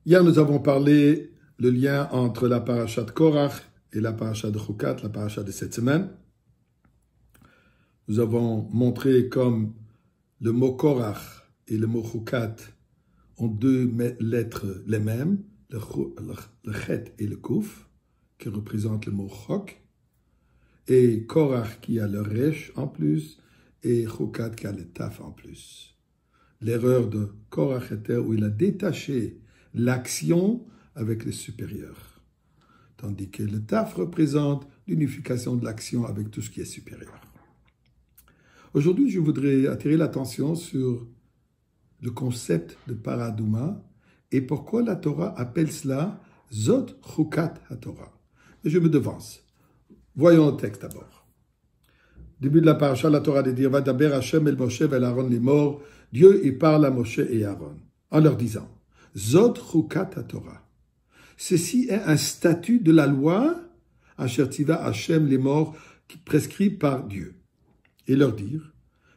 Hier, nous avons parlé le lien entre la paracha de Korach et la paracha de Chukat, la paracha de cette semaine. Nous avons montré comme le mot Korach et le mot Chukat ont deux lettres les mêmes, le Chet et le Kuf, qui représentent le mot Chok, et Korach qui a le Resh en plus, et Chukat qui a le Taf en plus. L'erreur de Korach était où il a détaché l'action avec le supérieur, tandis que le Taf représente l'unification de l'action avec tout ce qui est supérieur. Aujourd'hui, je voudrais attirer l'attention sur le concept de Paradouma et pourquoi la Torah appelle cela Zot Chukat HaTorah. Mais je me devance. Voyons le texte d'abord. Début de la paracha, la Torah de dire Vadaber Hashem el Moshe vel Aaron limor. Dieu y parle à Moshe et Aaron en leur disant Zot Chukat HaTorah. Ceci est un statut de la loi Asher tiva Hashem limor qui prescrit par Dieu. Et leur dire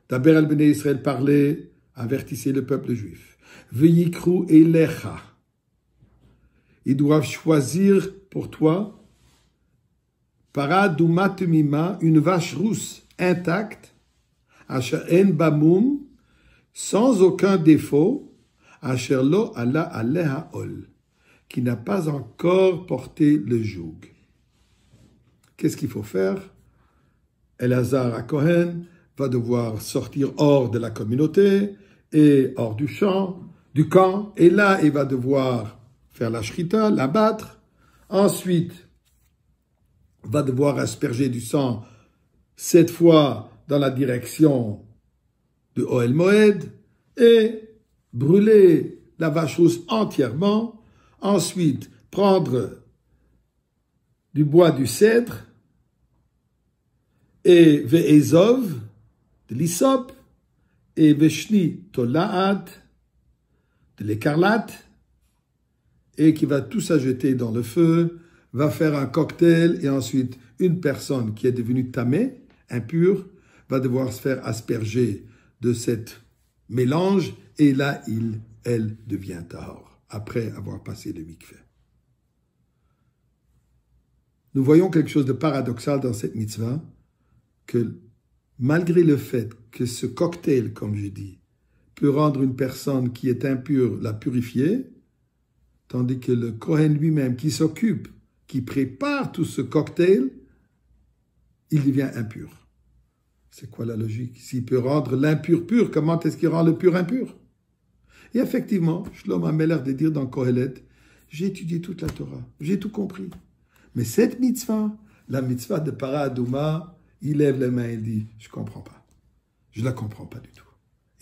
Daber al Bnei Israël parlait, avertissez le peuple juif. Veyikru elecha. Ils doivent choisir pour toi Paradouma temima, une vache rousse intacte, Asher en bamum, sans aucun défaut, Asher lo ala aleha ol, qui n'a pas encore porté le joug. Qu'est-ce qu'il faut faire? Elazar à Kohen va devoir sortir hors de la communauté et hors du camp, et là il va devoir faire la shrita, l'abattre. Ensuite, va devoir asperger du sang, cette fois dans la direction de Ohel Moed, et brûler la vache rousse entièrement. Ensuite, prendre du bois du cèdre et ve'ezov, de l'hysope, et ve'shni tolaat, de l'écarlate, et qui va tout s'ajouter dans le feu, va faire un cocktail, et ensuite une personne qui est devenue tamée, impure, va devoir se faire asperger de cet mélange, et là, elle devient tahor, après avoir passé le mikveh. Nous voyons quelque chose de paradoxal dans cette mitzvah, que malgré le fait que ce cocktail, comme je dis, peut rendre une personne qui est impure la purifier, tandis que le Kohen lui-même qui s'occupe, qui prépare tout ce cocktail, il devient impur. C'est quoi la logique? S'il peut rendre l'impur pur, comment est-ce qu'il rend le pur impur? Et effectivement, Shlomo a l'air de dire dans Kohelet, j'ai étudié toute la Torah, j'ai tout compris. Mais cette mitzvah, la mitzvah de Paradouma, il lève les mains et dit, je ne comprends pas. Je ne la comprends pas du tout.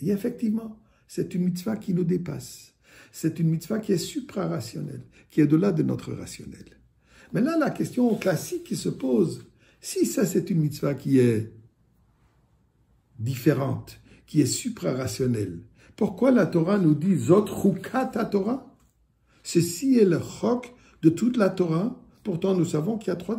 Et effectivement, c'est une mitzvah qui nous dépasse. C'est une mitzvah qui est supra-rationnelle, qui est au-delà de notre rationnel. Mais là, la question classique qui se pose, si ça c'est une mitzvah qui est différente, qui est supra-rationnelle, pourquoi la Torah nous dit Zot Chukat HaTorah? Ceci est le chok de toute la Torah. Pourtant, nous savons qu'il y a trois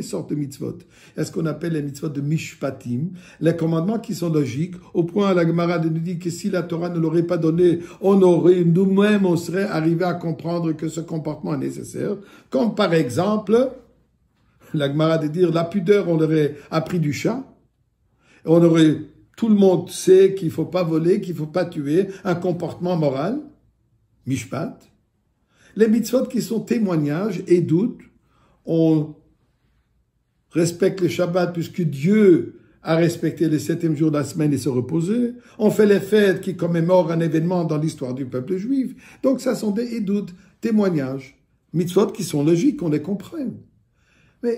sortes de mitzvot. Il y a ce qu'on appelle les mitzvot de mishpatim, les commandements qui sont logiques, au point la Gemara nous dit que si la Torah ne l'aurait pas donné, nous-mêmes, on serait arrivé à comprendre que ce comportement est nécessaire. Comme par exemple, la Gemara de dire la pudeur, on aurait appris du chat. Tout le monde sait qu'il ne faut pas voler, qu'il ne faut pas tuer, un comportement moral, mishpat. Les mitzvot qui sont témoignages et doutes, on respecte le Shabbat puisque Dieu a respecté le 7e jour de la semaine et se reposer. On fait les fêtes qui commémorent un événement dans l'histoire du peuple juif. Donc ça sont des doutes, témoignages, mitzvot qui sont logiques, on les comprenne.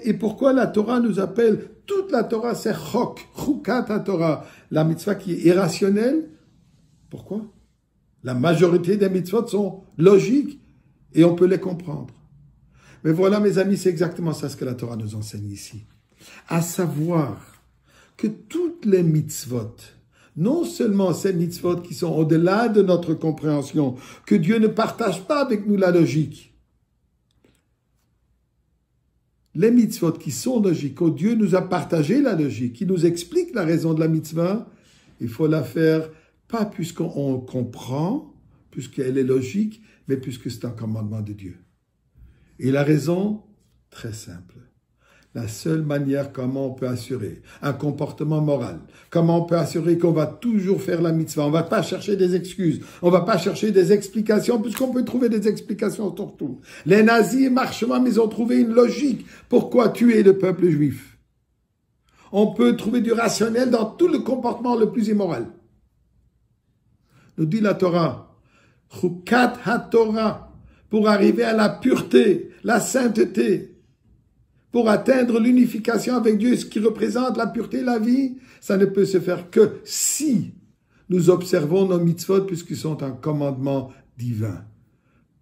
Et pourquoi la Torah nous appelle, toute la Torah c'est chok, chukat HaTorah, la mitzvah qui est irrationnelle? Pourquoi? La majorité des mitzvot sont logiques, et on peut les comprendre. Mais voilà, mes amis, c'est exactement ça ce que la Torah nous enseigne ici. À savoir que toutes les mitzvot, non seulement ces mitzvot qui sont au-delà de notre compréhension, que Dieu ne partage pas avec nous la logique. Les mitzvot qui sont logiques, où Dieu nous a partagé la logique, qui nous explique la raison de la mitzvah, il faut la faire pas puisqu'on comprend, puisqu'elle est logique, mais puisque c'est un commandement de Dieu. Et la raison, très simple. La seule manière comment on peut assurer un comportement moral, comment on peut assurer qu'on va toujours faire la mitzvah, on ne va pas chercher des excuses, on ne va pas chercher des explications, puisqu'on peut trouver des explications sur tout. Les nazis marchent mais ils ont trouvé une logique. Pourquoi tuer le peuple juif? On peut trouver du rationnel dans tout le comportement le plus immoral. Nous dit la Torah, Chukat HaTorah, pour arriver à la pureté, la sainteté, pour atteindre l'unification avec Dieu, ce qui représente la pureté, la vie, ça ne peut se faire que si nous observons nos mitzvot puisqu'ils sont un commandement divin.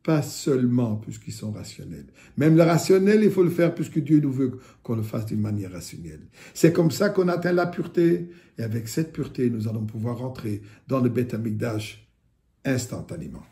Pas seulement puisqu'ils sont rationnels. Même le rationnel, il faut le faire puisque Dieu nous veut qu'on le fasse d'une manière rationnelle. C'est comme ça qu'on atteint la pureté. Et avec cette pureté, nous allons pouvoir rentrer dans le Beth Amikdash instantanément.